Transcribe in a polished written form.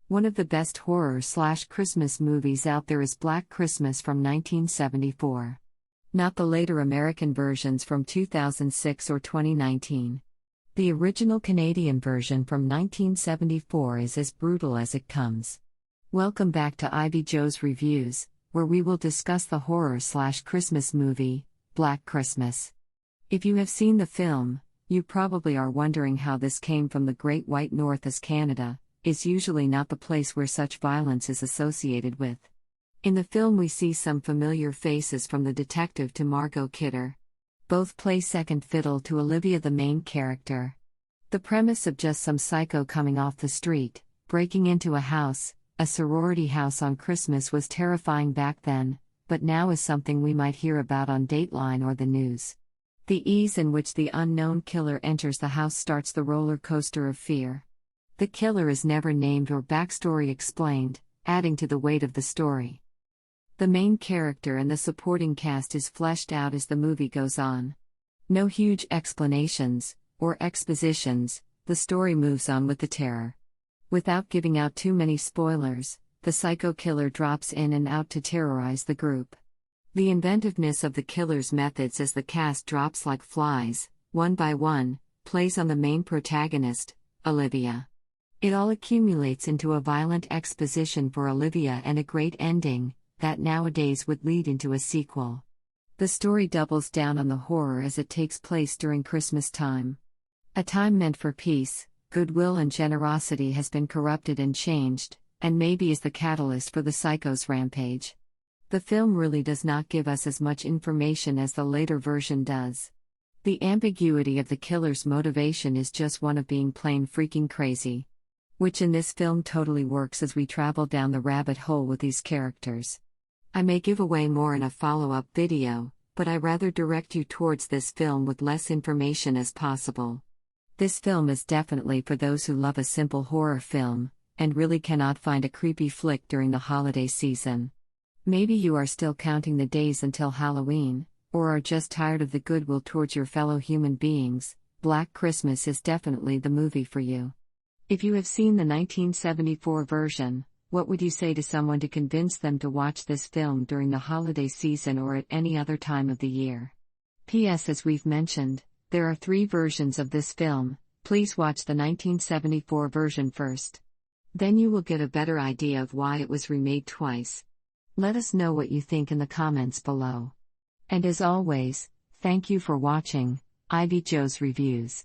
One of the best horror/Christmas movies out there is Black Christmas from 1974. Not the later American versions from 2006 or 2019. The original Canadian version from 1974 is as brutal as it comes. Welcome back to Ivy Jo's Reviews, where we will discuss the horror/Christmas movie, Black Christmas. If you have seen the film, you probably are wondering how this came from the Great White North, as Canada is usually not the place where such violence is associated with. In the film we see some familiar faces, from the detective to Margot Kidder. Both play second fiddle to Olivia, the main character. The premise of just some psycho coming off the street, breaking into a house, a sorority house on Christmas, was terrifying back then, but now is something we might hear about on Dateline or the news. The ease in which the unknown killer enters the house starts the roller coaster of fear. The killer is never named or backstory explained, adding to the weight of the story. The main character and the supporting cast is fleshed out as the movie goes on. No huge explanations or expositions, the story moves on with the terror. Without giving out too many spoilers, the psycho killer drops in and out to terrorize the group. The inventiveness of the killer's methods as the cast drops like flies, one by one, plays on the main protagonist, Olivia. It all accumulates into a violent exposition for Olivia and a great ending, that nowadays would lead into a sequel. The story doubles down on the horror as it takes place during Christmas time. A time meant for peace, goodwill and generosity has been corrupted and changed, and maybe is the catalyst for the psycho's rampage. The film really does not give us as much information as the later version does. The ambiguity of the killer's motivation is just one of being plain freaking crazy, which in this film totally works as we travel down the rabbit hole with these characters. I may give away more in a follow-up video, but I rather direct you towards this film with less information as possible. This film is definitely for those who love a simple horror film, and really cannot find a creepy flick during the holiday season. Maybe you are still counting the days until Halloween, or are just tired of the goodwill towards your fellow human beings. Black Christmas is definitely the movie for you. If you have seen the 1974 version, what would you say to someone to convince them to watch this film during the holiday season or at any other time of the year? P.S. As we've mentioned, there are 3 versions of this film. Please watch the 1974 version first. Then you will get a better idea of why it was remade twice. Let us know what you think in the comments below. And as always, thank you for watching Ivy Jo's Reviews.